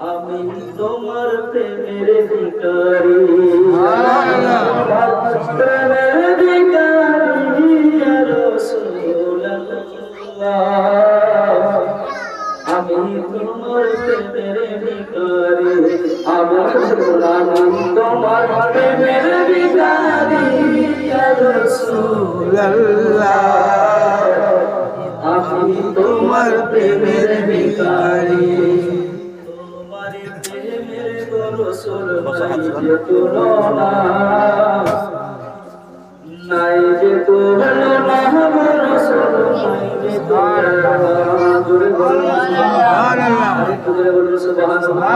আমি তোমার প্রেমের ভিখারি প্রেমের ভিখারি ইয়া রাসূলুল্লাহ আমি তোমার প্রেমের ভিখারি আমি তোমার প্রেমের ভিখারি ইয়া রাসূলুল্লাহ আমি তোমার প্রেমের ভিখারি তোমার প্রেমের গোসল যে তুলনা নাই যে তুলনা রাসূল নাই যে তুলনা জোরে বলুন সুবহানাল্লাহ জোরে বলুন সুবহানাল্লাহ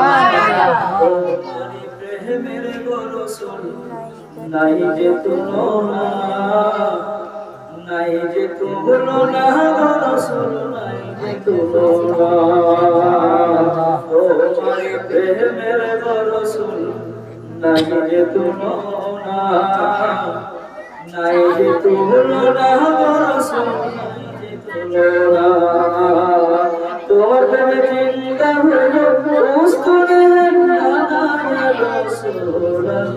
তোমার প্রেমের গোসল নাই যে তুলনা নাই যে তুলনা রাসূল নাই যে তুলনা তোমার প্রেমের রাসূল নাই যে তুলনা নাই যে তুলনা রাসূল নাই যে তুলনা তোমার প্রেমে জিন্দা হলো উস্তুনে না রাসূলুল্লাহ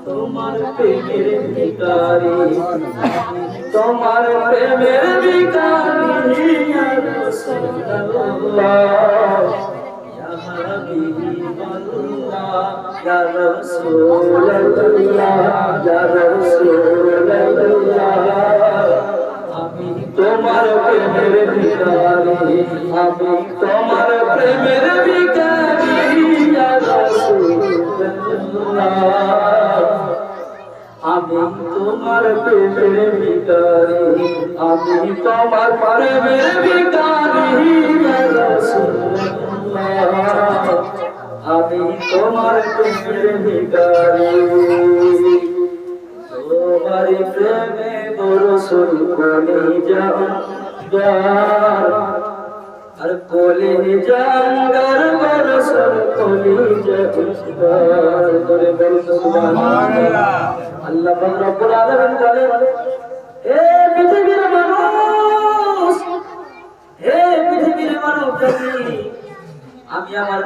তোমার প্রেমের ভিখারি তোমার প্রেমের ভিখারি ইয়া রাসূলুল্লাহ ইয়া হাবিবাল্লাহ ইয়া রাসূলুল্লাহ ইয়া রাসূলুল্লাহ আমি তোমার প্রেমের ভিখারি আমি তোমার প্রেমের ভিখারি ইয়া রাসূলুল্লাহ আমি তোমার প্রেমের ভিখারি আমি তোমার প্রেমের ভিখারি ইয়া রাসূলুল্লাহ আমি তোমার প্রেমের ভিখারি তোমার প্রেমে রাসূল কলিজা আর কলিজা আঙ্গার রাসূল কলিজা করে বলুন সুবহানাল্লাহ আল্লাহ পাক রব্বুল আলামিন বলেন হে পৃথিবীর মানুষ হে পৃথিবীর মানব জাতি আমি আমার